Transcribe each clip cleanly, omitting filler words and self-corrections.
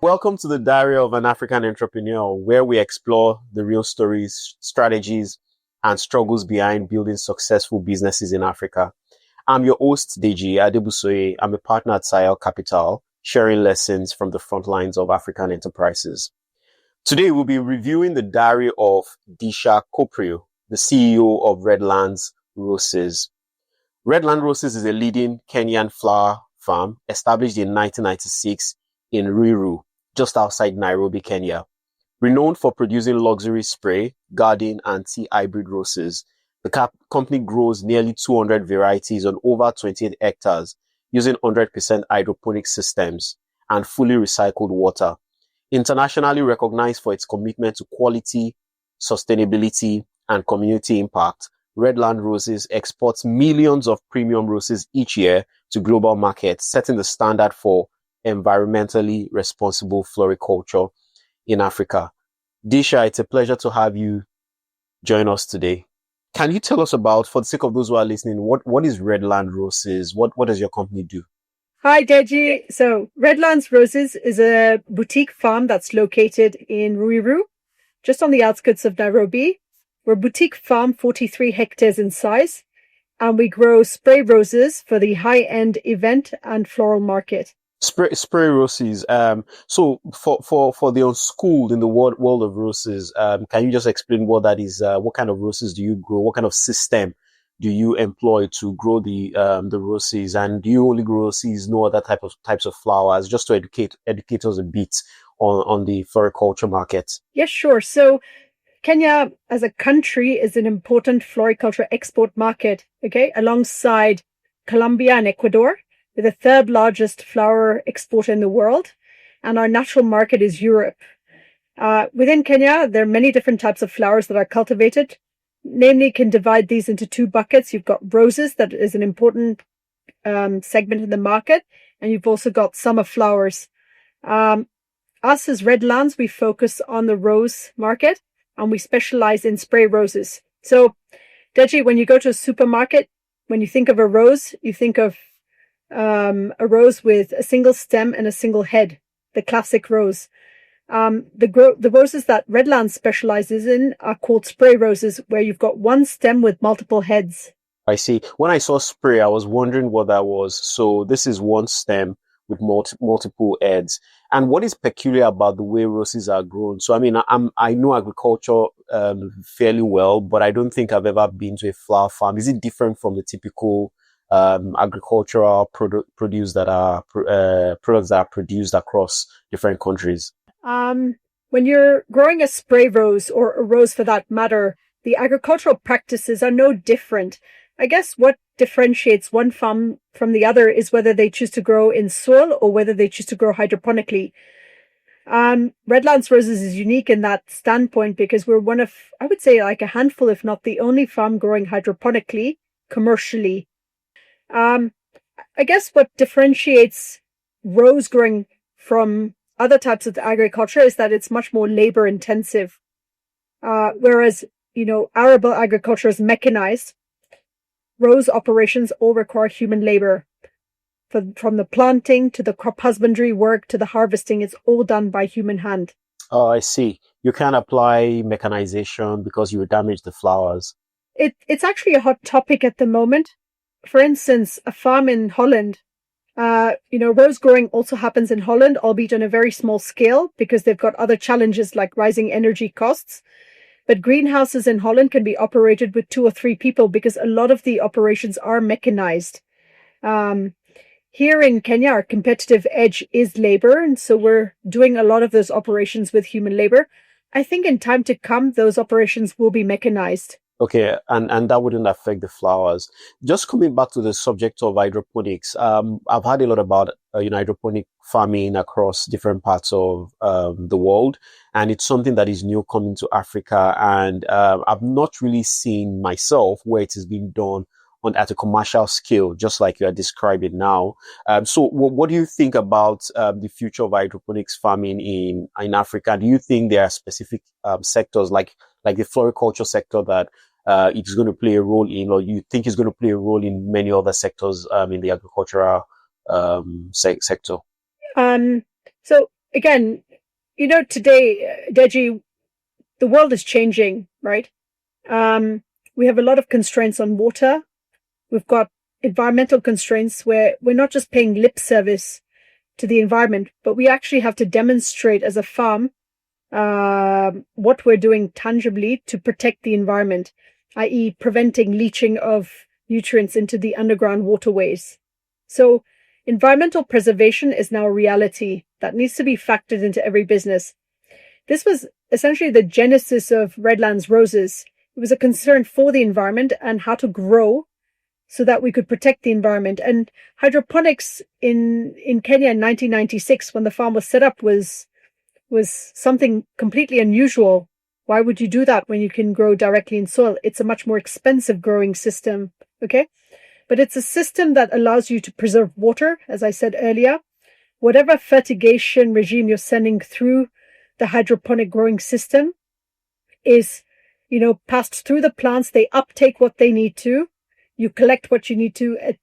Welcome to the Diary of an African Entrepreneur, where we explore the real stories, strategies, and struggles behind building successful businesses in Africa. I'm your host, Deji Adebusoye. I'm a partner at Sahel Capital, sharing lessons from the front lines of African enterprises. Today, we'll be reviewing the diary of Disha Copreaux, the CEO of Redlands Roses. Redland Roses is a leading Kenyan flower farm established in 1996 in Ruiru, just outside Nairobi, Kenya. Renowned for producing luxury spray, garden, and tea hybrid roses, the company grows nearly 200 varieties on over 28 hectares using 100% hydroponic systems and fully recycled water. Internationally recognized for its commitment to quality, sustainability, and community impact, Redland Roses exports millions of premium roses each year to global markets, setting the standard for environmentally responsible floriculture in Africa. Disha, it's a pleasure to have you join us today. Can you tell us about, for the sake of those who are listening, what is Redland Roses? What does your company do? Hi, Deji. So Redlands Roses is a boutique farm that's located in Ruiru, just on the outskirts of Nairobi. We're a boutique farm, 43 hectares in size, and we grow spray roses for the high-end event and floral market. Spray roses. So for the unschooled in the world of roses, can you just explain what that is? What kind of roses do you grow? What kind of system do you employ to grow the roses? And do you only grow roses? No other types of flowers? Just to educate us a bit on the floriculture market. Yes, sure. So Kenya as a country is an important floriculture export market, okay, alongside Colombia and Ecuador. We're the third largest flower exporter in the world, and our natural market is Europe. Within Kenya, there are many different types of flowers that are cultivated. Namely, can divide these into two buckets. You've got roses, that is an important segment in the market, and you've also got summer flowers. Us as Redlands, we focus on the rose market, and we specialize in spray roses. So, Deji, when you go to a supermarket, when you think of a rose, you think of a rose with a single stem and a single head, the classic rose. The roses that Redlands specializes in are called spray roses, where you've got one stem with multiple heads. I see. When I saw spray, I was wondering what that was. So this is one stem with multiple heads. And what is peculiar about the way roses are grown? So, I mean, I know agriculture fairly well, but I don't think I've ever been to a flower farm. Is it different from the typical agricultural products that are produced across different countries? When you're growing a spray rose, or a rose for that matter, the agricultural practices are no different. I guess what differentiates one farm from the other is whether they choose to grow in soil or whether they choose to grow hydroponically. Redlands Roses is unique in that standpoint because we're one of, I would say, like a handful, if not the only farm growing hydroponically commercially. I guess what differentiates rose growing from other types of agriculture is that it's much more labor intensive. Whereas, arable agriculture is mechanized. Rose operations all require human labor. From the planting to the crop husbandry work to the harvesting, it's all done by human hand. Oh, I see. You can't apply mechanization because you would damage the flowers. It's actually a hot topic at the moment. For instance, a farm in Holland, rose growing also happens in Holland, albeit on a very small scale because they've got other challenges like rising energy costs. But greenhouses in Holland can be operated with 2 or 3 people because a lot of the operations are mechanized. Here in Kenya, our competitive edge is labor, and so we're doing a lot of those operations with human labor. I think in time to come, those operations will be mechanized. Okay, and that wouldn't affect the flowers. Just coming back to the subject of hydroponics, I've heard a lot about hydroponic farming across different parts of the world, and it's something that is new coming to Africa, and I've not really seen myself where it is being done at a commercial scale, just like you are describing now. So what do you think about the future of hydroponics farming in Africa? Do you think there are specific sectors like the floriculture sector that it's going to play a role in, or you think it's going to play a role in many other sectors in the agricultural sector? So again, today, Deji, the world is changing, right? We have a lot of constraints on water. We've got environmental constraints where we're not just paying lip service to the environment, but we actually have to demonstrate as a farm what we're doing tangibly to protect the environment, i.e. preventing leaching of nutrients into the underground waterways. So environmental preservation is now a reality that needs to be factored into every business. This was essentially the genesis of Redlands roses. It was a concern for the environment and how to grow so that we could protect the environment. And hydroponics in Kenya in 1996, when the farm was set up, was something completely unusual. Why would you do that when you can grow directly in soil? It's a much more expensive growing system, okay? But it's a system that allows you to preserve water, as I said earlier. Whatever fertigation regime you're sending through the hydroponic growing system is, passed through the plants. They uptake what they need to. You collect what you need to at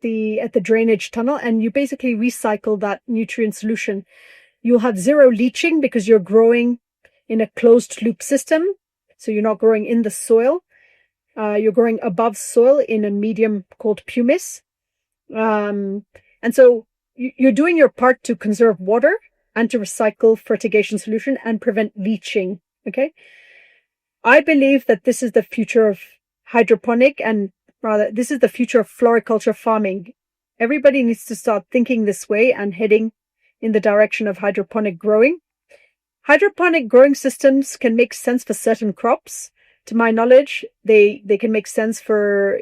the drainage tunnel, and you basically recycle that nutrient solution. You'll have zero leaching because you're growing in a closed loop system. So you're not growing in the soil. You're growing above soil in a medium called pumice. And so you're doing your part to conserve water and to recycle fertigation solution and prevent leaching. Okay. I believe that this is the future of hydroponic, and rather, this is the future of floriculture farming. Everybody needs to start thinking this way and heading in the direction of hydroponic growing. Hydroponic growing systems can make sense for certain crops. To my knowledge, they can make sense for,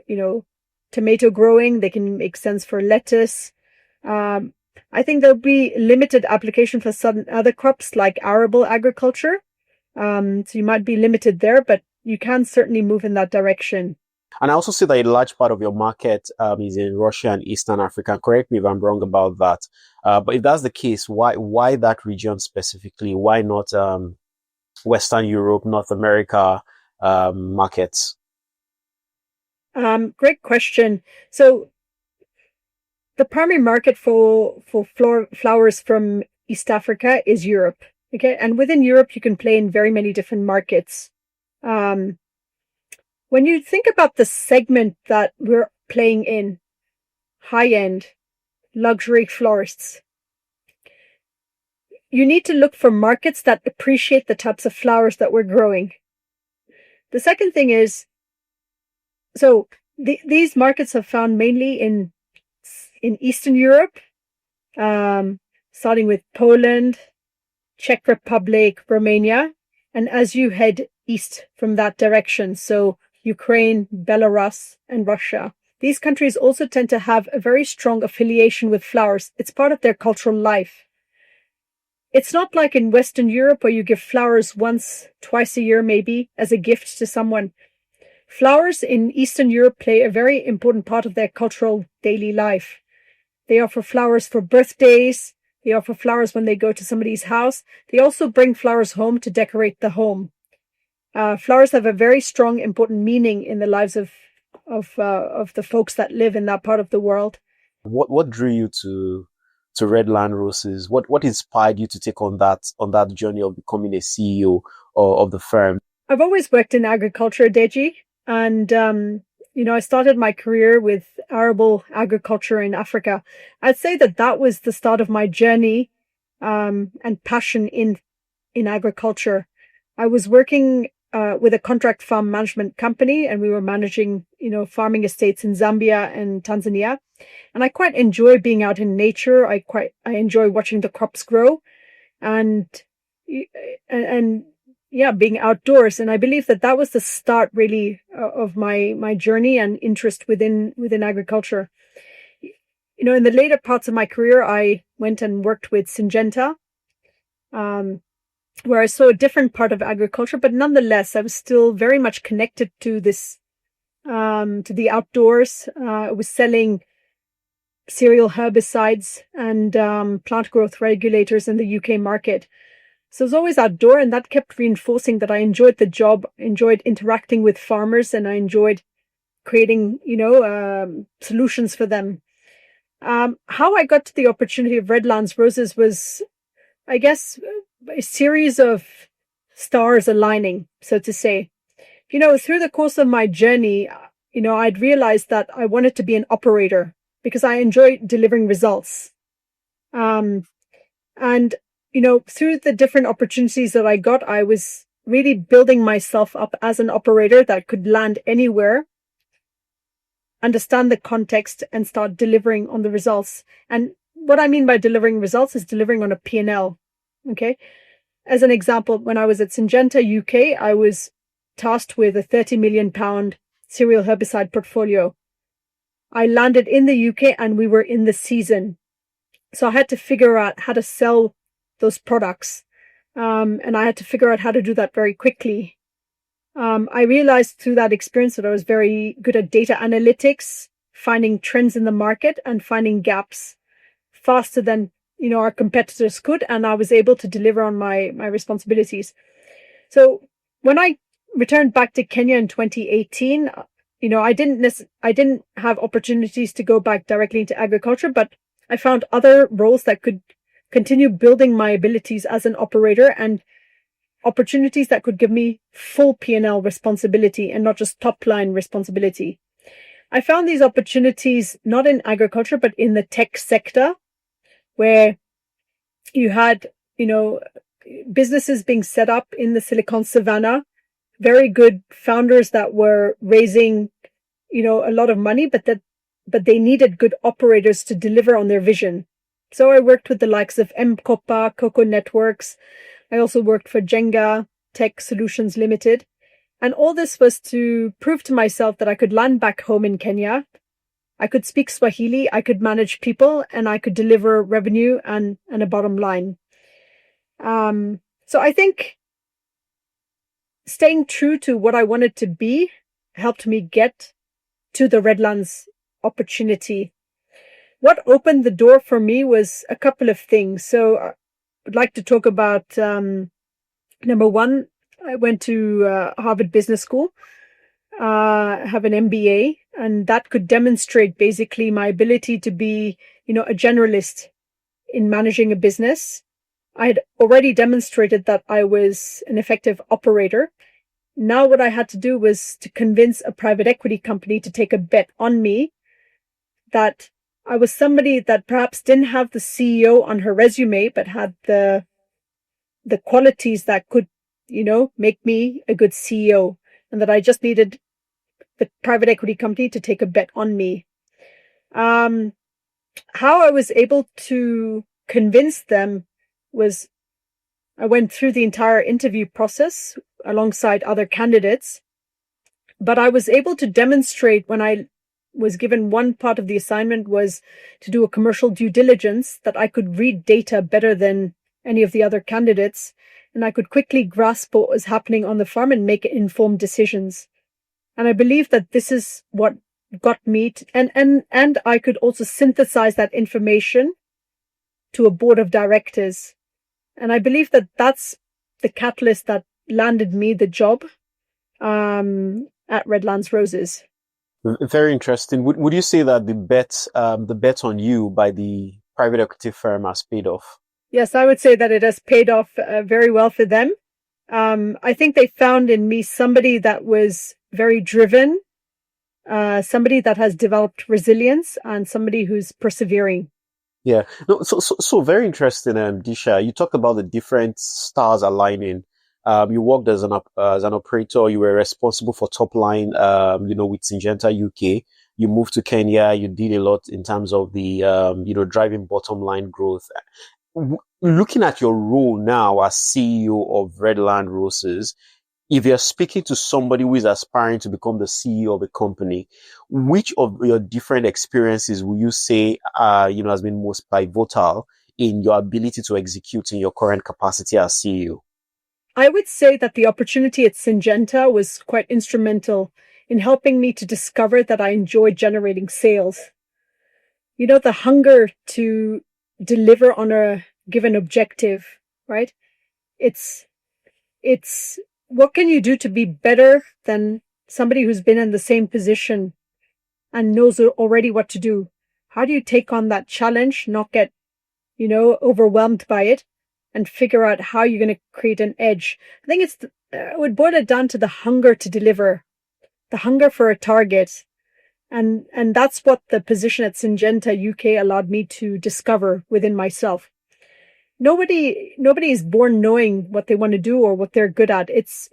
tomato growing. They can make sense for lettuce. I think there'll be limited application for some other crops like arable agriculture. So you might be limited there, but you can certainly move in that direction. And I also see that a large part of your market is in Russia and Eastern Africa. Correct me if I'm wrong about that. But if that's the case, why that region specifically? Why not Western Europe, North America markets? Great question. So the primary market for flowers from East Africa is Europe. Okay, and within Europe, you can play in very many different markets. When you think about the segment that we're playing in, high-end, luxury florists, you need to look for markets that appreciate the types of flowers that we're growing. The second thing is, so these markets are found mainly in Eastern Europe, starting with Poland, Czech Republic, Romania, and as you head east from that direction, so Ukraine, Belarus, and Russia. These countries also tend to have a very strong affiliation with flowers. It's part of their cultural life. It's not like in Western Europe where you give flowers once, twice a year maybe, as a gift to someone. Flowers in Eastern Europe play a very important part of their cultural daily life. They offer flowers for birthdays. They offer flowers when they go to somebody's house. They also bring flowers home to decorate the home. Flowers have a very strong, important meaning in the lives of the folks that live in that part of the world. What drew you to Redland Roses? What inspired you to take on that journey of becoming a CEO of the firm? I've always worked in agriculture, Deji, and I started my career with arable agriculture in Africa. I'd say that was the start of my journey and passion in agriculture. I was working with a contract farm management company, and we were managing, farming estates in Zambia and Tanzania. And I quite enjoy being out in nature. I enjoy watching the crops grow and being outdoors. And I believe that was the start really of my journey and interest within agriculture. In the later parts of my career, I went and worked with Syngenta, where I saw a different part of agriculture, but nonetheless, I was still very much connected to this, to the outdoors. I was selling cereal herbicides and plant growth regulators in the UK market. So I was always outdoor, and that kept reinforcing that I enjoyed the job, enjoyed interacting with farmers, and I enjoyed creating, solutions for them. How I got to the opportunity of Redlands Roses was I guess, a series of stars aligning, so to say. Through the course of my journey, I'd realized that I wanted to be an operator because I enjoy delivering results. Um, and, through the different opportunities that I got, I was really building myself up as an operator that could land anywhere, understand the context, and start delivering on the results. And what I mean by delivering results is delivering on a P&L. Okay. As an example, when I was at Syngenta UK, I was tasked with a £30 million cereal herbicide portfolio. I landed in the UK and we were in the season. So I had to figure out how to sell those products. And I had to figure out how to do that very quickly. I realized through that experience that I was very good at data analytics, finding trends in the market and finding gaps faster than, our competitors could. And I was able to deliver on my responsibilities. So when I returned back to Kenya in 2018, I didn't have opportunities to go back directly into agriculture, but I found other roles that could continue building my abilities as an operator and opportunities that could give me full P&L responsibility and not just top line responsibility. I found these opportunities not in agriculture, but in the tech sector, where you had, businesses being set up in the Silicon Savannah, very good founders that were raising, a lot of money, but they needed good operators to deliver on their vision. So I worked with the likes of M-Kopa, Coco Networks. I also worked for Jenga Tech Solutions Limited. And all this was to prove to myself that I could land back home in Kenya. I could speak Swahili, I could manage people, and I could deliver revenue and a bottom line. So I think staying true to what I wanted to be helped me get to the Redlands opportunity. What opened the door for me was a couple of things. So I'd like to talk about, number one, I went to Harvard Business School, have an MBA, and that could demonstrate basically my ability to be, a generalist in managing a business. I had already demonstrated that I was an effective operator. Now what I had to do was to convince a private equity company to take a bet on me that I was somebody that perhaps didn't have the CEO on her resume, but had the qualities that could, make me a good CEO, and that I just needed the private equity company to take a bet on me. How I was able to convince them was I went through the entire interview process alongside other candidates, but I was able to demonstrate when I was given one part of the assignment was to do a commercial due diligence, that I could read data better than any of the other candidates, and I could quickly grasp what was happening on the farm and make informed decisions. And I believe that this is what got me and I could also synthesize that information to a board of directors. And I believe that that's the catalyst that landed me the job at Redlands Roses. Very interesting. Would you say that the bet on you by the private equity firm has paid off? Yes, I would say that it has paid off very well for them. I think they found in me somebody that was very driven, somebody that has developed resilience, and somebody who's persevering. Yeah. No, so very interesting, Disha. You talked about the different stars aligning. You worked as an operator. You were responsible for top line, with Syngenta UK. You moved to Kenya. You did a lot in terms of the, driving bottom line growth. Looking at your role now as CEO of Redland Roses, if you're speaking to somebody who is aspiring to become the CEO of a company, which of your different experiences will you say, has been most pivotal in your ability to execute in your current capacity as CEO? I would say that the opportunity at Syngenta was quite instrumental in helping me to discover that I enjoy generating sales. The hunger to deliver on a given objective, right? It's what can you do to be better than somebody who's been in the same position and knows already what to do? How do you take on that challenge, not get, overwhelmed by it, and figure out how you're going to create an edge. I think I would boil it down to the hunger to deliver, the hunger for a target. And that's what the position at Syngenta UK allowed me to discover within myself. Nobody is born knowing what they want to do or what they're good at. It's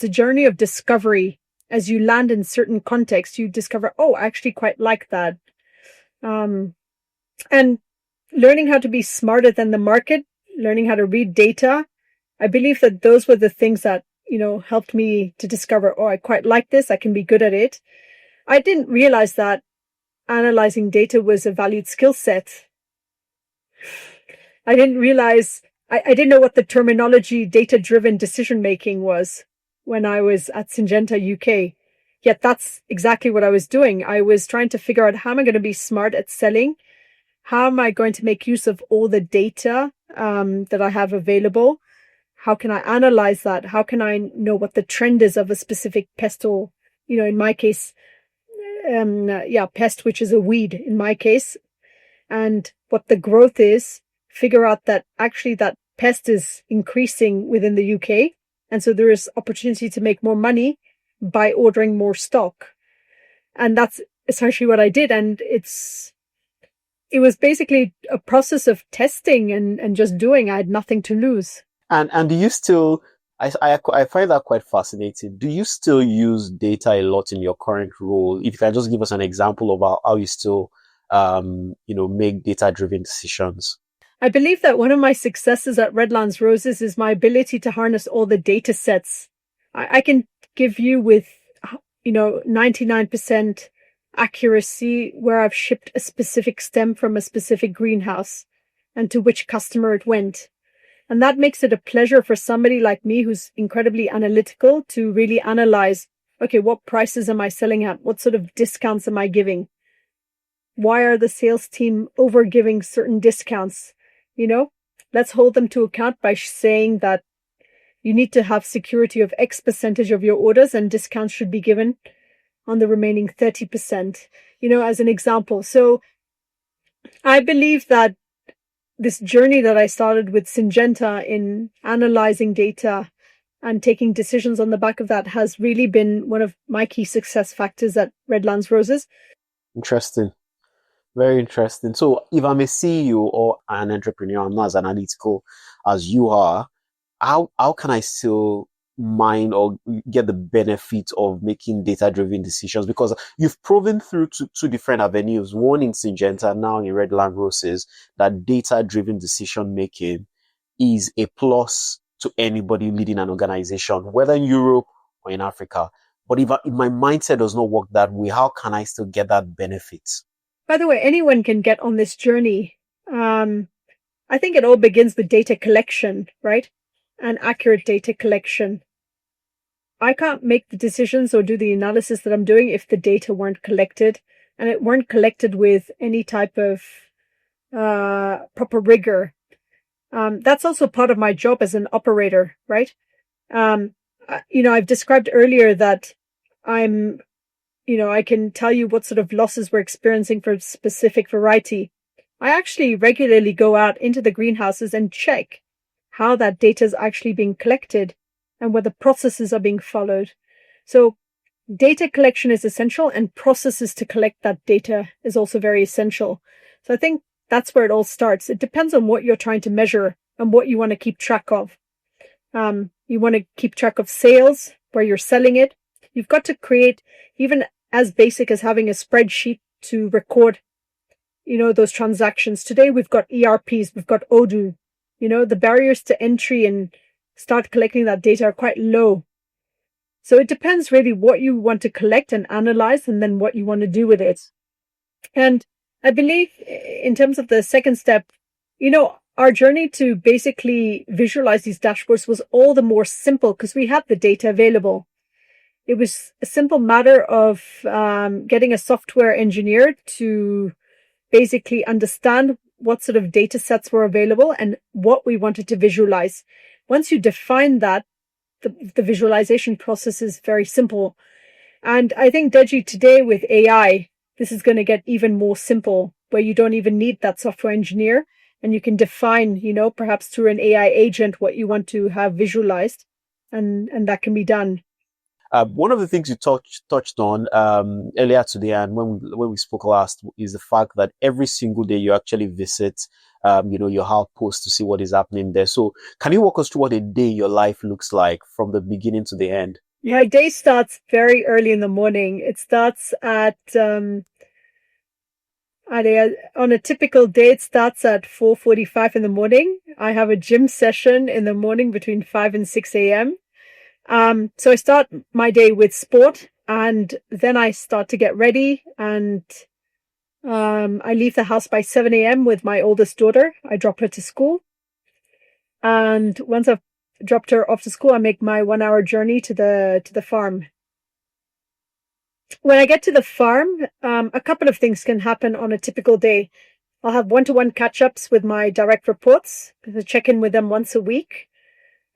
a journey of discovery. As you land in certain contexts, you discover, oh, I actually quite like that. And learning how to be smarter than the market, learning how to read data. I believe that those were the things that, helped me to discover, oh, I quite like this. I can be good at it. I didn't realize that analyzing data was a valued skill set. I didn't realize, I didn't know what the terminology data-driven decision-making was when I was at Syngenta UK. Yet that's exactly what I was doing. I was trying to figure out, how am I going to be smart at selling? How am I going to make use of all the data that I have available? How can I analyze that? How can I know what the trend is of a specific pest, or, in my case, pest, which is a weed in my case, and what the growth is, figure out that actually that pest is increasing within the UK. And so there is opportunity to make more money by ordering more stock. And that's essentially what I did. And it was basically a process of testing and just doing. I had nothing to lose. And do you still, I find that quite fascinating. Do you still use data a lot in your current role? If you can just give us an example of how you still, make data-driven decisions. I believe that one of my successes at Redlands Roses is my ability to harness all the data sets. I can give you with, 99% accuracy where I've shipped a specific stem from a specific greenhouse and to which customer it went. And that makes it a pleasure for somebody like me who's incredibly analytical to really analyze, okay, what prices am I selling at? What sort of discounts am I giving? Why are the sales team over giving certain discounts? Let's hold them to account by saying that you need to have security of X percentage of your orders and discounts should be given on the remaining 30%, as an example. So I believe that this journey that I started with Syngenta in analyzing data and taking decisions on the back of that has really been one of my key success factors at Redlands Roses. Interesting. Very interesting. So if I'm a CEO or an entrepreneur, I'm not as analytical as you are, how can I still mine or get the benefit of making data-driven decisions? Because you've proven through two different avenues, one in Syngenta, now in Redlands Roses, that data-driven decision-making is a plus to anybody leading an organization, whether in Europe or in Africa. But if my mindset does not work that way, how can I still get that benefit? By the way, anyone can get on this journey. I think it all begins with data collection, right? And accurate data collection. I can't make the decisions or do the analysis that I'm doing if the data weren't collected, and it weren't collected with any type of proper rigor. That's also part of my job as an operator, right? I've described earlier that I can tell you what sort of losses we're experiencing for a specific variety. I actually regularly go out into the greenhouses and check how that data is actually being collected and whether processes are being followed. So data collection is essential, and processes to collect that data is also very essential. So I think that's where it all starts. It depends on what you're trying to measure and what you want to keep track of. You want to keep track of sales, where you're selling it. You've got to create even as basic as having a spreadsheet to record, those transactions. Today we've got ERPs, we've got Odoo. The barriers to entry and start collecting that data are quite low. So it depends really what you want to collect and analyze, and then what you want to do with it. And I believe in terms of the second step, our journey to basically visualize these dashboards was all the more simple because we had the data available. It was a simple matter of getting a software engineer to basically understand what sort of data sets were available and what we wanted to visualize. Once you define that, the visualization process is very simple. And I think, Deji, today with AI, this is going to get even more simple, where you don't even need that software engineer. and you can define, perhaps through an AI agent, what you want to have visualized, and that can be done. One of the things you touched on earlier today, and when we spoke last, is the fact that every single day you actually visit, your outpost to see what is happening there. So, can you walk us through what a day your life looks like from the beginning to the end? My day starts very early in the morning. It starts on a typical day, it starts at 4:45 in the morning. I have a gym session in the morning between 5 and 6 a.m. So I start my day with sport, and then I start to get ready, and I leave the house by 7 a.m. with my oldest daughter. I drop her to school. And once I've dropped her off to school, I make my 1 hour journey to the farm. When I get to the farm, a couple of things can happen on a typical day. I'll have one-to-one catch-ups with my direct reports, because I check in with them once a week.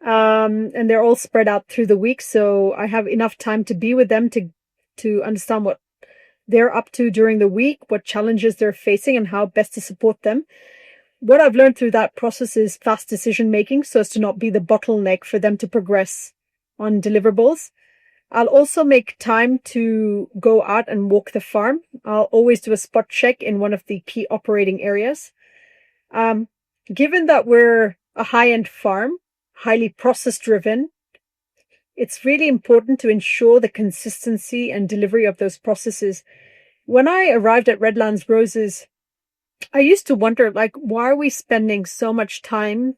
And they're all spread out through the week, so I have enough time to be with them to understand what they're up to during the week, what challenges they're facing, and how best to support them. What I've learned through that process is fast decision making, so as to not be the bottleneck for them to progress on deliverables. I'll also make time to go out and walk the farm. I'll always do a spot check in one of the key operating areas. Given that we're a high-end farm, highly process driven, it's really important to ensure the consistency and delivery of those processes. When I arrived at Redlands Roses, I used to wonder, why are we spending so much time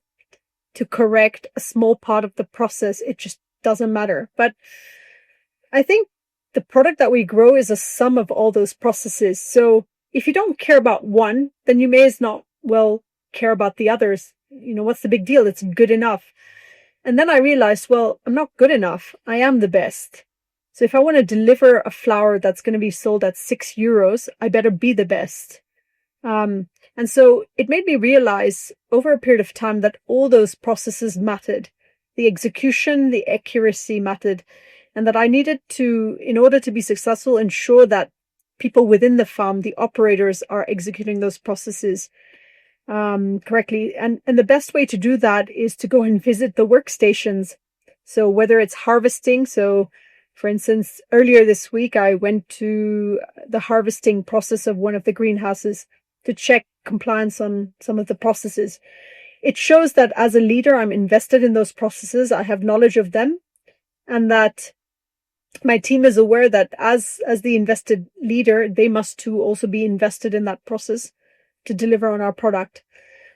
to correct a small part of the process? It just doesn't matter. But I think the product that we grow is a sum of all those processes. So if you don't care about one, then you may as not well care about the others. What's the big deal? It's good enough. And then I realized, well, I'm not good enough. I am the best. So if I want to deliver a flower that's going to be sold at €6, I better be the best. And so it made me realize over a period of time that all those processes mattered. The execution, the accuracy mattered. And that I needed to, in order to be successful, ensure that people within the farm, the operators, are executing those processes correctly. And the best way to do that is to go and visit the workstations. So whether it's harvesting, so for instance, earlier this week, I went to the harvesting process of one of the greenhouses to check compliance on some of the processes. It shows that as a leader, I'm invested in those processes. I have knowledge of them, and that my team is aware that as the invested leader, they must too also be invested in that process to deliver on our product.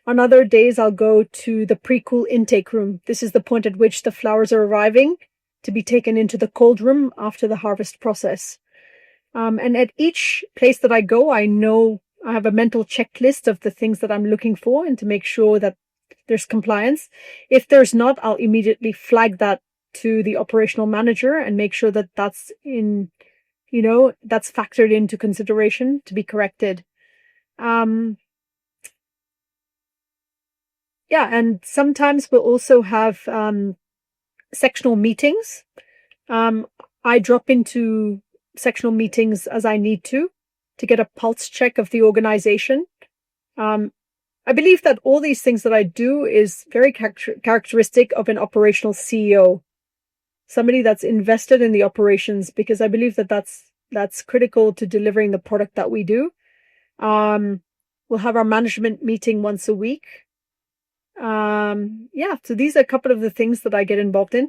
On other days, I'll go to the pre-cool intake room. This is the point at which the flowers are arriving to be taken into the cold room after the harvest process. And at each place that I go, I know I have a mental checklist of the things that I'm looking for, and to make sure that there's compliance. If there's not, I'll immediately flag that to the operational manager and make sure that that's that's factored into consideration to be corrected. And sometimes we'll also have sectional meetings. I drop into sectional meetings as I need to get a pulse check of the organization. I believe that all these things that I do is very characteristic of an operational CEO, somebody that's invested in the operations, because I believe that that's critical to delivering the product that we do. We'll have our management meeting once a week. So these are a couple of the things that I get involved in.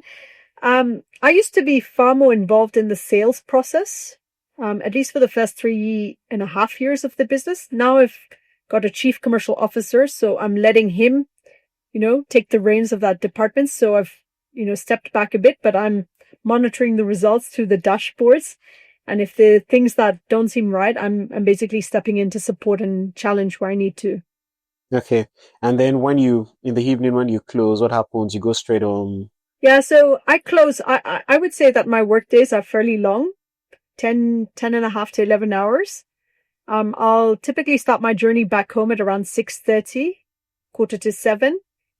I used to be far more involved in the sales process, at least for the first 3.5 years of the business. Now I've got a chief commercial officer, so I'm letting him, take the reins of that department. So I've, stepped back a bit, but I'm monitoring the results through the dashboards. And if the things that don't seem right, I'm basically stepping in to support and challenge where I need to. Okay. And then in the evening, when you close, what happens? You go straight home? Yeah, so I close. I would say that my work days are fairly long, 10 and a half to 11 hours. I'll typically start my journey back home at around 6:30, 6:45,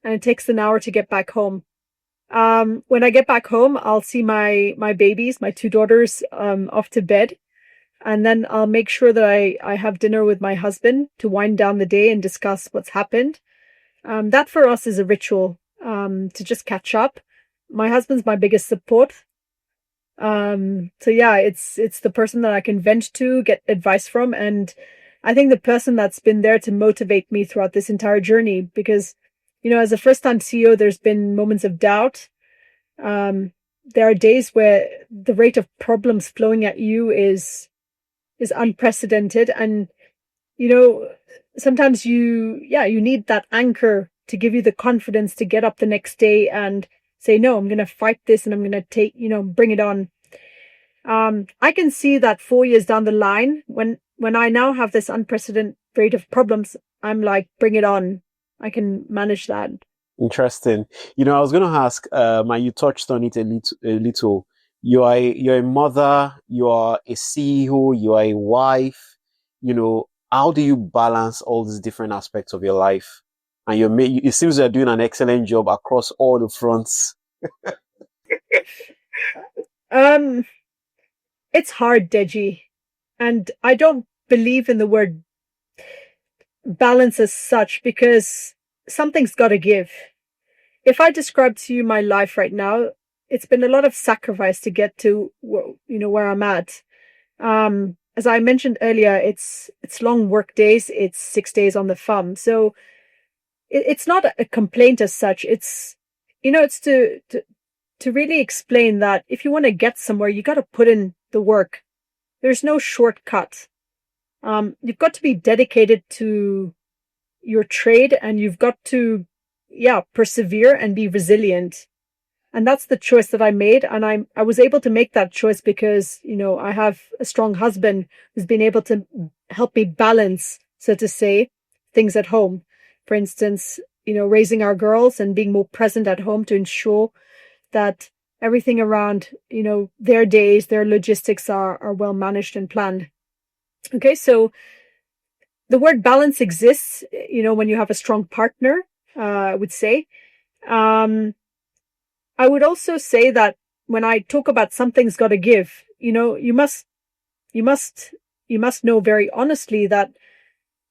and it takes an hour to get back home. When I get back home, I'll see my babies, my two daughters, off to bed. And then I'll make sure that I have dinner with my husband to wind down the day and discuss what's happened. That for us is a ritual, to just catch up. My husband's my biggest support. So yeah, it's the person that I can vent to, get advice from, and I think the person that's been there to motivate me throughout this entire journey, because, as a first-time CEO, there's been moments of doubt. There are days where the rate of problems flowing at you is unprecedented, and sometimes you need that anchor to give you the confidence to get up the next day and say, no, I'm going to fight this and I'm going to bring it on. I can see that 4 years down the line, when I now have this unprecedented rate of problems, I'm like, bring it on. I can manage that. Interesting. I was going to ask, and you touched on it a little. You're a mother, you are a CEO, you are a wife. How do you balance all these different aspects of your life? And it seems you're doing an excellent job across all the fronts. It's hard, Deji. And I don't believe in the word balance as such, because something's got to give. If I describe to you my life right now, it's been a lot of sacrifice to get to, where I'm at. As I mentioned earlier, it's long work days. It's 6 days on the farm. So it's not a complaint as such. It's, it's to really explain that if you want to get somewhere, you got to put in the work. There's no shortcut. You've got to be dedicated to your trade, and you've got to, persevere and be resilient. And that's the choice that I made. And I was able to make that choice because, I have a strong husband who's been able to help me balance, so to say, things at home. For instance, raising our girls and being more present at home to ensure that everything around, their days, their logistics are well managed and planned. Okay, so the word balance exists, when you have a strong partner, I would say. I would also say that when I talk about something's got to give, you must know very honestly that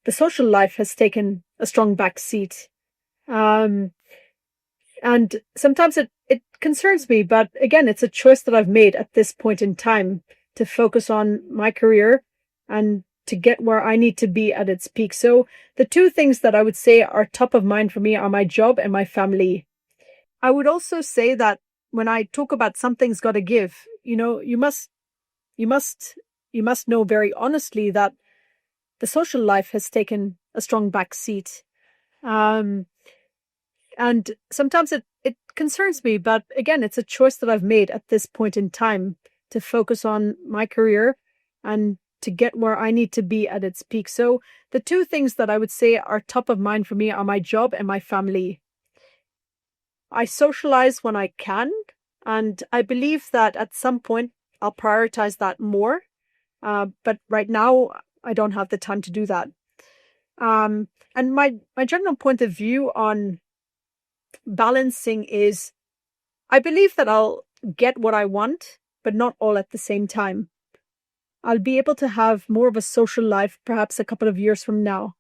the social life has taken a strong back seat. And sometimes it concerns me, but again, it's a choice that I've made at this point in time to focus on my career and to get where I need to be at its peak. So the two things that I would say are top of mind for me are my job and my family. I would also say that when I talk about something's got to give, you must know very honestly that the social life has taken a strong back seat. And sometimes it concerns me, but again, it's a choice that I've made at this point in time to focus on my career and to get where I need to be at its peak. So the two things that I would say are top of mind for me are my job and my family. I socialize when I can, and I believe that at some point I'll prioritize that more. But right now, I don't have the time to do that. And my general point of view on balancing is, I believe that I'll get what I want, but not all at the same time. I'll be able to have more of a social life perhaps a couple of years from now.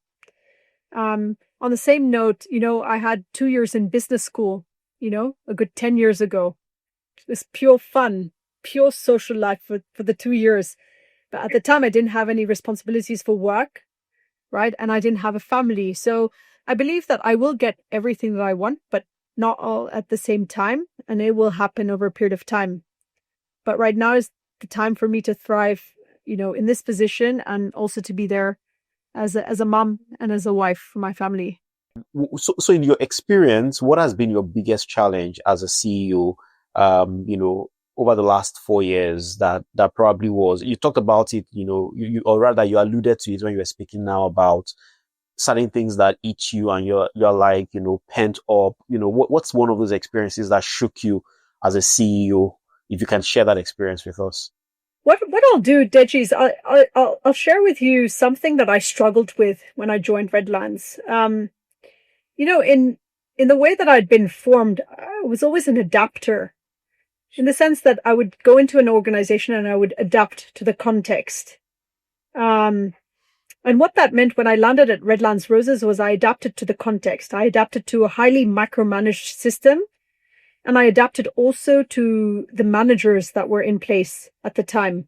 On the same note, I had 2 years in business school, a good 10 years ago. It was pure fun, pure social life for the 2 years. But at the time, I didn't have any responsibilities for work, right? And I didn't have a family. So I believe that I will get everything that I want, but not all at the same time. And it will happen over a period of time. But right now is the time for me to thrive, in this position, and also to be there as a mom and as a wife for my family. So in your experience, what has been your biggest challenge as a CEO, over the last 4 years that probably was, you talked about it, or rather you alluded to it when you were speaking now about certain things that eat you and you're like, pent up, what's one of those experiences that shook you as a CEO? If you can share that experience with us. What I'll do, Deji, is I'll share with you something that I struggled with when I joined Redlands. In the way that I'd been formed, I was always an adapter, in the sense that I would go into an organization and I would adapt to the context. And what that meant when I landed at Redlands Roses was I adapted to the context. I adapted to a highly micromanaged system, and I adapted also to the managers that were in place at the time.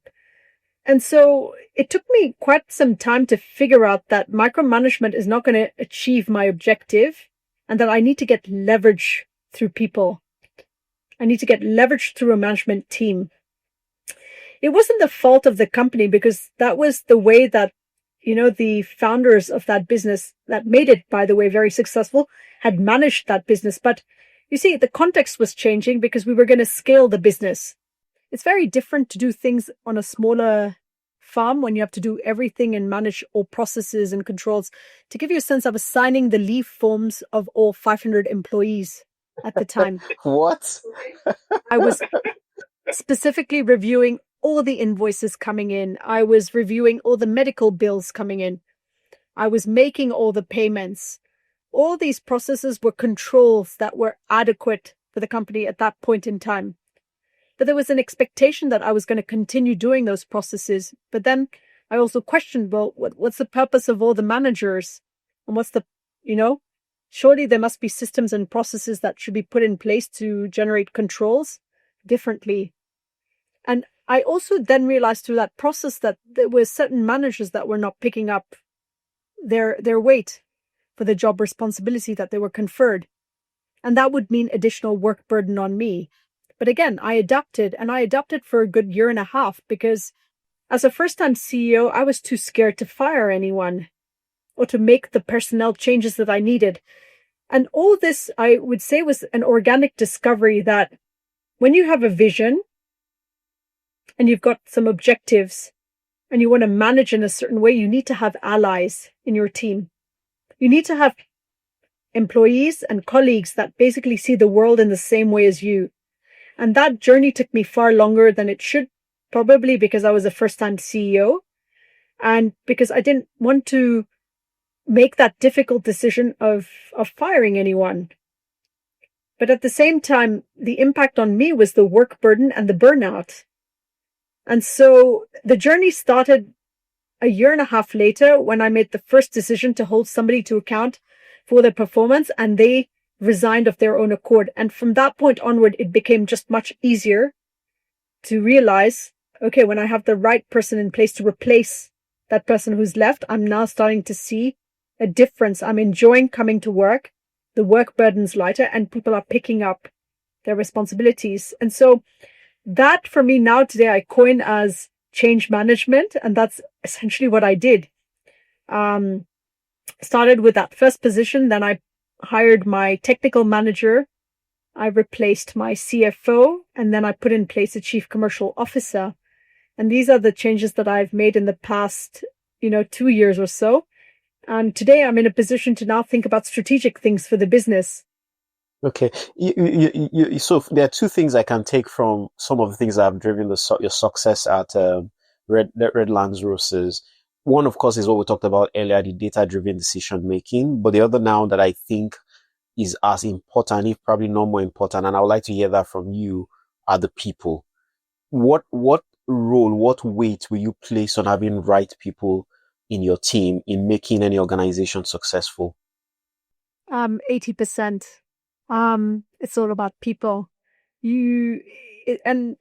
And so it took me quite some time to figure out that micromanagement is not going to achieve my objective, and that I need to get leverage through people. I need to get leverage through a management team. It wasn't the fault of the company, because that was the way that, the founders of that business that made it, by the way, very successful, had managed that business. But you see, the context was changing because we were going to scale the business. It's very different to do things on a smaller farm when you have to do everything and manage all processes and controls. To give you a sense, I was signing the leave forms of all 500 employees at the time. What? I was specifically reviewing all the invoices coming in. I was reviewing all the medical bills coming in. I was making all the payments. All these processes were controls that were adequate for the company at that point in time. But there was an expectation that I was going to continue doing those processes. But then I also questioned, well, what's the purpose of all the managers? And what's surely there must be systems and processes that should be put in place to generate controls differently. And I also then realized through that process that there were certain managers that were not picking up their weight for the job responsibility that they were conferred. And that would mean additional work burden on me. But again, I adapted, and I adapted for a good year and a half, because as a first-time CEO, I was too scared to fire anyone or to make the personnel changes that I needed. And all this, I would say, was an organic discovery that when you have a vision and you've got some objectives and you want to manage in a certain way, you need to have allies in your team. You need to have employees and colleagues that basically see the world in the same way as you. And that journey took me far longer than it should, probably because I was a first-time CEO and because I didn't want to make that difficult decision of firing anyone. But at the same time, the impact on me was the work burden and the burnout. And so the journey started a year and a half later when I made the first decision to hold somebody to account for their performance, and they resigned of their own accord. And from that point onward, it became just much easier to realize, okay, when I have the right person in place to replace that person who's left, I'm now starting to see a difference. I'm enjoying coming to work. The work burden's lighter and people are picking up their responsibilities. And so that for me now today, I coin as change management. And that's essentially what I did. Started with that first position. Then I hired my technical manager. I replaced my CFO, and then I put in place a chief commercial officer. And these are the changes that I've made in the past, 2 years or so. And today I'm in a position to now think about strategic things for the business. Okay. So there are two things I can take from some of the things that have driven your success at Redlands Roses. One, of course, is what we talked about earlier, the data-driven decision making. But the other now that I think is as important, if probably not more important, and I would like to hear that from you, are the people. What role, what weight will you place on having right people in your team in making any organization successful? 80%. It's all about people. And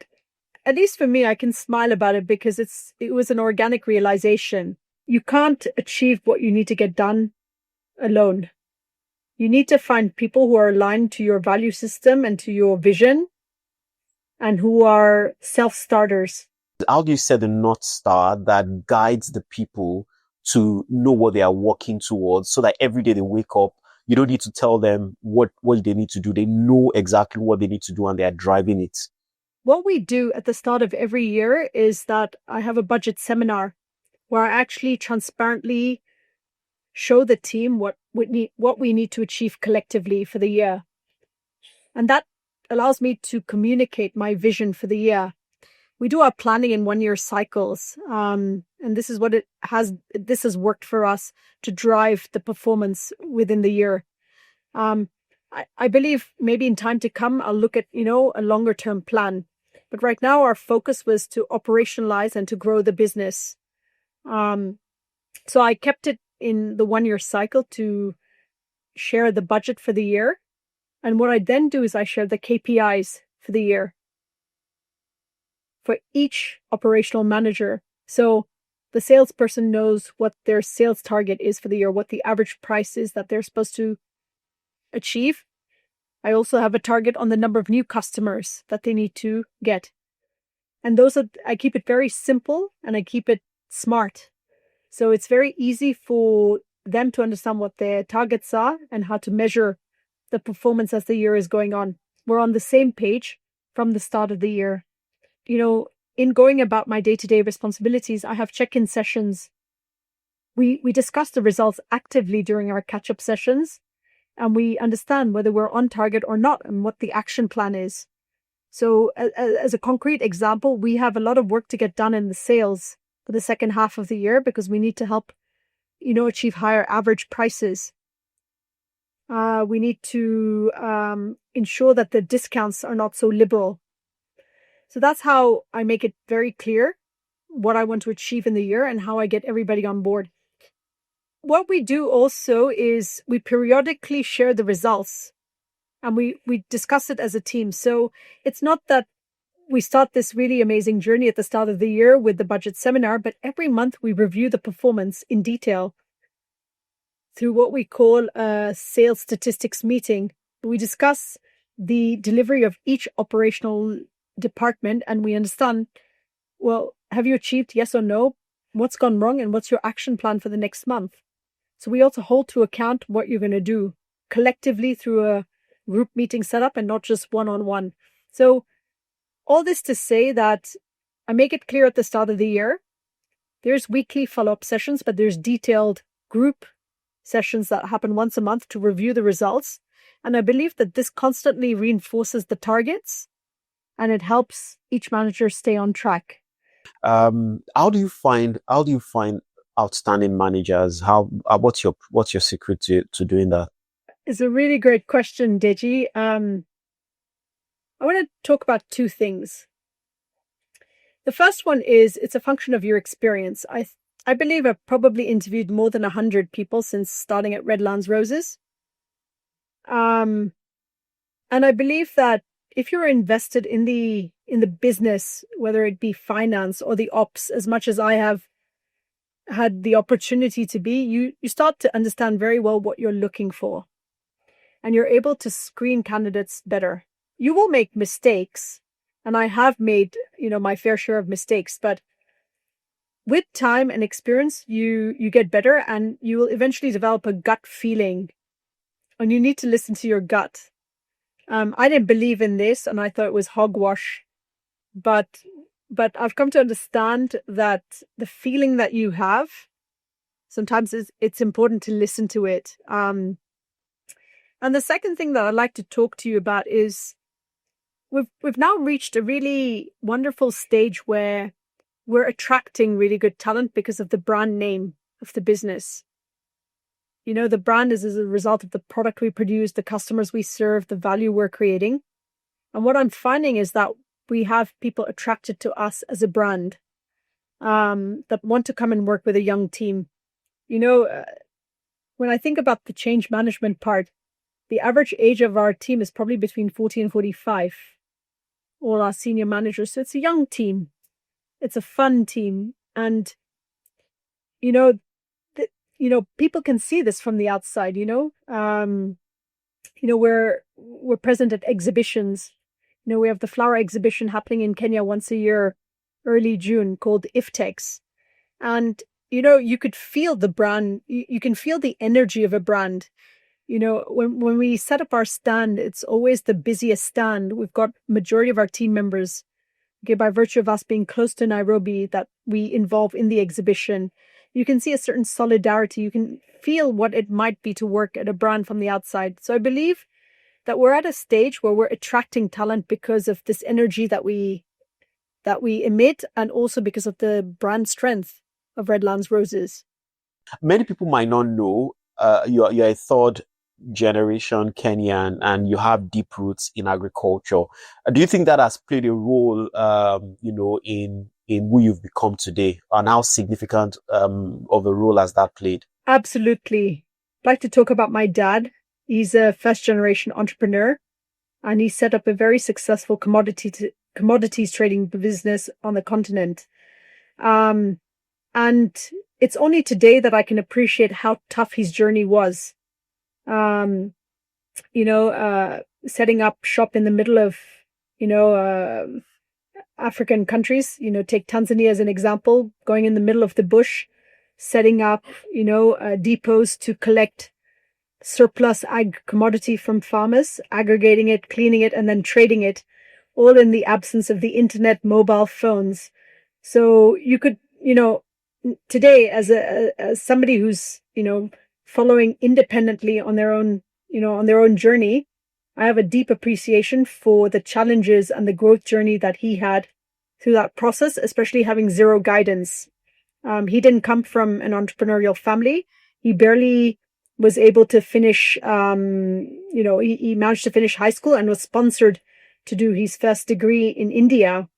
at least for me, I can smile about it because it was an organic realization. You can't achieve what you need to get done alone. You need to find people who are aligned to your value system and to your vision and who are self-starters. How do you set the North Star that guides the people to know what they are working towards so that every day they wake up, you don't need to tell them what they need to do. They know exactly what they need to do and they are driving it. What we do at the start of every year is that I have a budget seminar where I actually transparently show the team what we need to achieve collectively for the year. And that allows me to communicate my vision for the year. We do our planning in 1-year cycles. And this is this has worked for us to drive the performance within the year. I believe maybe in time to come, I'll look at, a longer term plan. But right now our focus was to operationalize and to grow the business. So I kept it in the 1 year cycle to share the budget for the year. And what I then do is I share the KPIs for the year for each operational manager. So the salesperson knows what their sales target is for the year, what the average price is that they're supposed to achieve. I also have a target on the number of new customers that they need to get. And I keep it very simple and I keep it smart. So it's very easy for them to understand what their targets are and how to measure the performance as the year is going on. We're on the same page from the start of the year. In going about my day-to-day responsibilities, I have check-in sessions. We discuss the results actively during our catch-up sessions, and we understand whether we're on target or not and what the action plan is. So as a concrete example, we have a lot of work to get done in the sales for the second half of the year because we need to help, achieve higher average prices. We need to ensure that the discounts are not so liberal. So that's how I make it very clear what I want to achieve in the year and how I get everybody on board. What we do also is we periodically share the results and we discuss it as a team. So it's not that we start this really amazing journey at the start of the year with the budget seminar, but every month we review the performance in detail through what we call a sales statistics meeting. We discuss the delivery of each operational department and we understand, well, have you achieved yes or no? What's gone wrong and what's your action plan for the next month? So we also hold to account what you're going to do collectively through a group meeting setup and not just one-on-one. So all this to say that I make it clear at the start of the year, there's weekly follow-up sessions, but there's detailed group sessions that happen once a month to review the results. And I believe that this constantly reinforces the targets and it helps each manager stay on track. How do you find outstanding managers? What's your secret to doing that? It's a really great question, Deji. I want to talk about two things. The first one is it's a function of your experience. I believe I've probably interviewed more than 100 people since starting at Redlands Roses. And I believe that if you're invested in the business, whether it be finance or the ops, as much as I have had the opportunity to be, you start to understand very well what you're looking for. And you're able to screen candidates better. You will make mistakes, and I have made, my fair share of mistakes, but with time and experience, you get better and you will eventually develop a gut feeling. And you need to listen to your gut. I didn't believe in this and I thought it was hogwash. But I've come to understand that the feeling that you have, sometimes it's important to listen to it. And the second thing that I'd like to talk to you about is we've now reached a really wonderful stage where we're attracting really good talent because of the brand name of the business. The brand is as a result of the product we produce, the customers we serve, the value we're creating. And what I'm finding is that we have people attracted to us as a brand that want to come and work with a young team. When I think about the change management part, the average age of our team is probably between 40 and 45, all our senior managers. So it's a young team. It's a fun team. And, people can see this from the outside, we're present at exhibitions. We have the flower exhibition happening in Kenya once a year, early June, called IFTEX. And, you could feel the brand. You can feel the energy of a brand. When we set up our stand, it's always the busiest stand. We've got majority of our team members, by virtue of us being close to Nairobi, that we involve in the exhibition. You can see a certain solidarity. You can feel what it might be to work at a brand from the outside. So I believe that we're at a stage where we're attracting talent because of this energy that we emit, and also because of the brand strength of Redlands Roses. Many people might not know you're a third generation Kenyan and you have deep roots in agriculture. Do you think that has played a role, in who you've become today, and how significant of a role has that played? Absolutely. I'd like to talk about my dad. He's a first generation entrepreneur and he set up a very successful commodities trading business on the continent. And it's only today that I can appreciate how tough his journey was. Setting up shop in the middle of, African countries, take Tanzania as an example, going in the middle of the bush, setting up, depots to collect surplus ag commodity from farmers, aggregating it, cleaning it, and then trading it, all in the absence of the internet, mobile phones. So you could, today as somebody who's, following independently on their own journey, I have a deep appreciation for the challenges and the growth journey that he had through that process, especially having zero guidance. He didn't come from an entrepreneurial family. He barely was able to finish, he managed to finish high school and was sponsored to do his first degree in India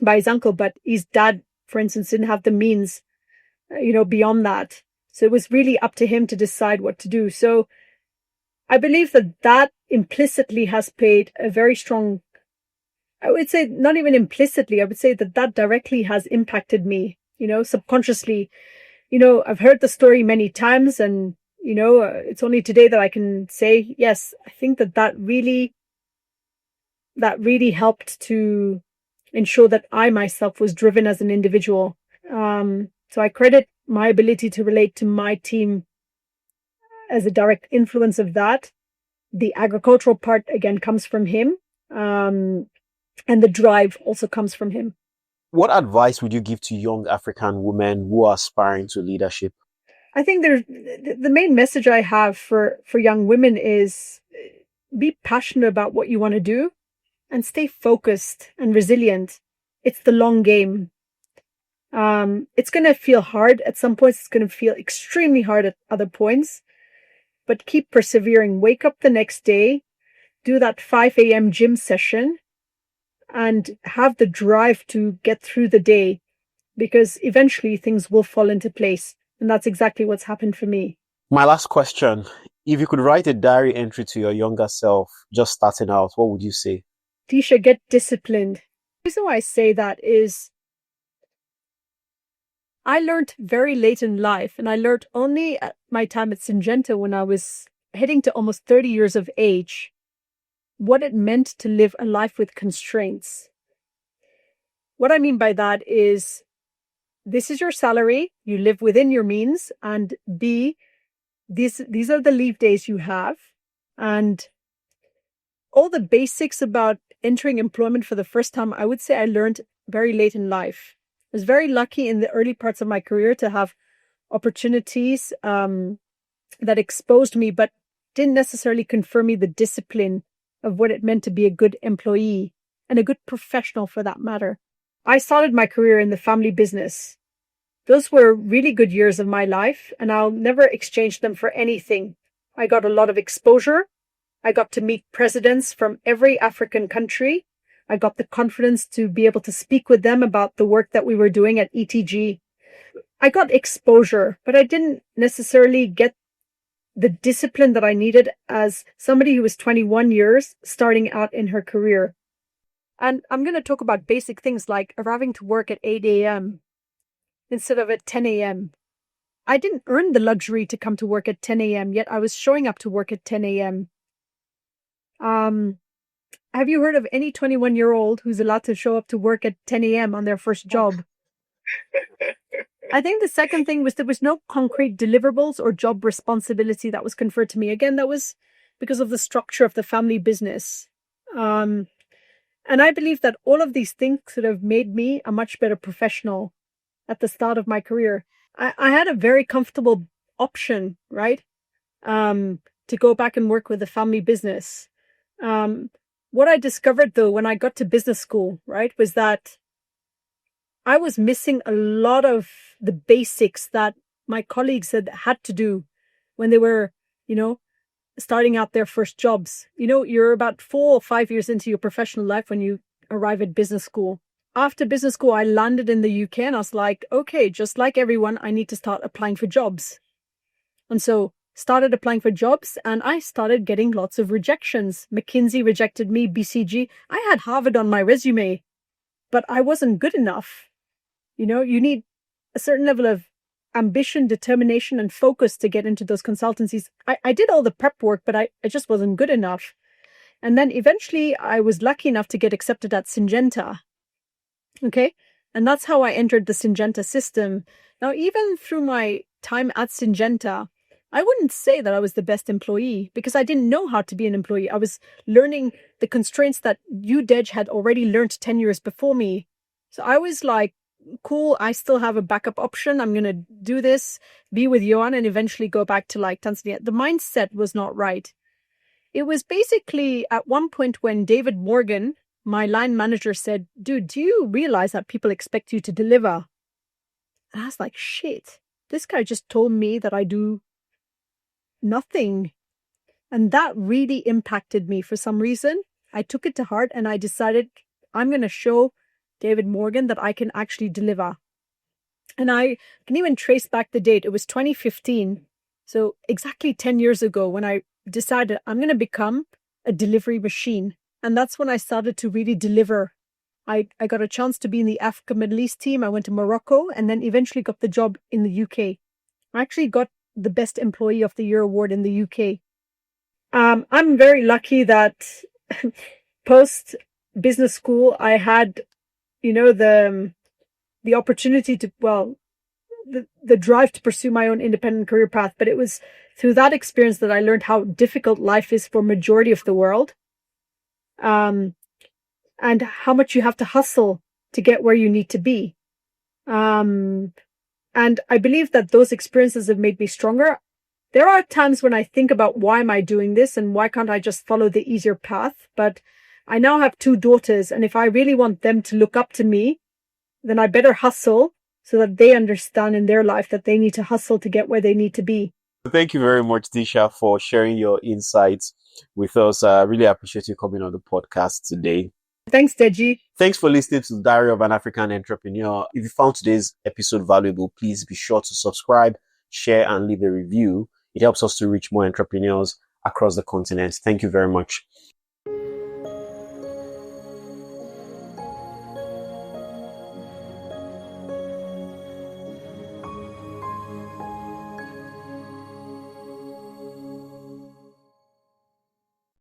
by his uncle. But his dad, for instance, didn't have the means, beyond that. So it was really up to him to decide what to do. So I believe that implicitly has played a very strong, I would say not even implicitly, I would say that directly has impacted me, subconsciously. I've heard the story many times and, it's only today that I can say, yes, I think that really helped to ensure that I myself was driven as an individual. So I credit my ability to relate to my team as a direct influence of that. The agricultural part, again, comes from him. And the drive also comes from him. What advice would you give to young African women who are aspiring to leadership? I think the main message I have for young women is be passionate about what you want to do and stay focused and resilient. It's the long game. It's going to feel hard at some points. It's going to feel extremely hard at other points, but keep persevering. Wake up the next day, do that 5 a.m. gym session and have the drive to get through the day, because eventually things will fall into place. And that's exactly what's happened for me. My last question. If you could write a diary entry to your younger self, just starting out, what would you say? Disha, get disciplined. The reason why I say that is I learned very late in life, and I learned only at my time at Syngenta when I was heading to almost 30 years of age, what it meant to live a life with constraints. What I mean by that is this is your salary, you live within your means, and B, these are the leave days you have, and all the basics about entering employment for the first time, I would say I learned very late in life. I was very lucky in the early parts of my career to have opportunities that exposed me, but didn't necessarily confer me the discipline of what it meant to be a good employee and a good professional for that matter. I started my career in the family business. Those were really good years of my life, and I'll never exchange them for anything. I got a lot of exposure. I got to meet presidents from every African country. I got the confidence to be able to speak with them about the work that we were doing at ETG. I got exposure, but I didn't necessarily get the discipline that I needed as somebody who was 21 years starting out in her career. And I'm going to talk about basic things like arriving to work at 8 a.m. instead of at 10 a.m. I didn't earn the luxury to come to work at 10 a.m., yet I was showing up to work at 10 a.m. Have you heard of any 21-year-old who's allowed to show up to work at 10 a.m. on their first job? I think the second thing was there was no concrete deliverables or job responsibility that was conferred to me. Again, that was because of the structure of the family business. And I believe that all of these things sort of made me a much better professional at the start of my career. I had a very comfortable option, right? To go back and work with the family business. What I discovered though, when I got to business school, right, was that I was missing a lot of the basics that my colleagues had to do when they were, starting out their first jobs. You know, you're about 4 or 5 years into your professional life when you arrive at business school. After business school, I landed in the UK and I was like, okay, just like everyone, I need to start applying for jobs. And so started applying for jobs and I started getting lots of rejections. McKinsey rejected me, BCG. I had Harvard on my resume, but I wasn't good enough. You know, you need a certain level of ambition, determination, and focus to get into those consultancies. I did all the prep work, but I just wasn't good enough. And then eventually I was lucky enough to get accepted at Syngenta. Okay. And that's how I entered the Syngenta system. Now, even through my time at Syngenta, I wouldn't say that I was the best employee because I didn't know how to be an employee. I was learning the constraints that you, Dej, had already learned 10 years before me. So I was like, cool, I still have a backup option. I'm going to do this, be with Johan, and eventually go back to like Tanzania. The mindset was not right. It was basically at one point when David Morgan, my line manager, said, dude, do you realize that people expect you to deliver? And I was like, shit, this guy just told me that I do nothing. And that really impacted me for some reason. I took it to heart and I decided I'm going to show David Morgan that I can actually deliver. And I can even trace back the date. It was 2015. So exactly 10 years ago when I decided I'm going to become a delivery machine. And that's when I started to really deliver. I got a chance to be in the Africa Middle East team. I went to Morocco and then eventually got the job in the UK. I actually got the Best Employee of the Year award in the UK. I'm very lucky that post business school, I had, you know, the opportunity to, well, the drive to pursue my own independent career path. But it was through that experience that I learned how difficult life is for majority of the world. And how much you have to hustle to get where you need to be. And I believe that those experiences have made me stronger. There are times when I think about why am I doing this and why can't I just follow the easier path? But I now have 2 daughters, and if I really want them to look up to me, then I better hustle so that they understand in their life that they need to hustle to get where they need to be. Thank you very much, Disha, for sharing your insights with us. I really appreciate you coming on the podcast today. Thanks, Deji. Thanks for listening to the Diary of an African Entrepreneur. If you found today's episode valuable, please be sure to subscribe, share, and leave a review. It helps us to reach more entrepreneurs across the continent. Thank you very much.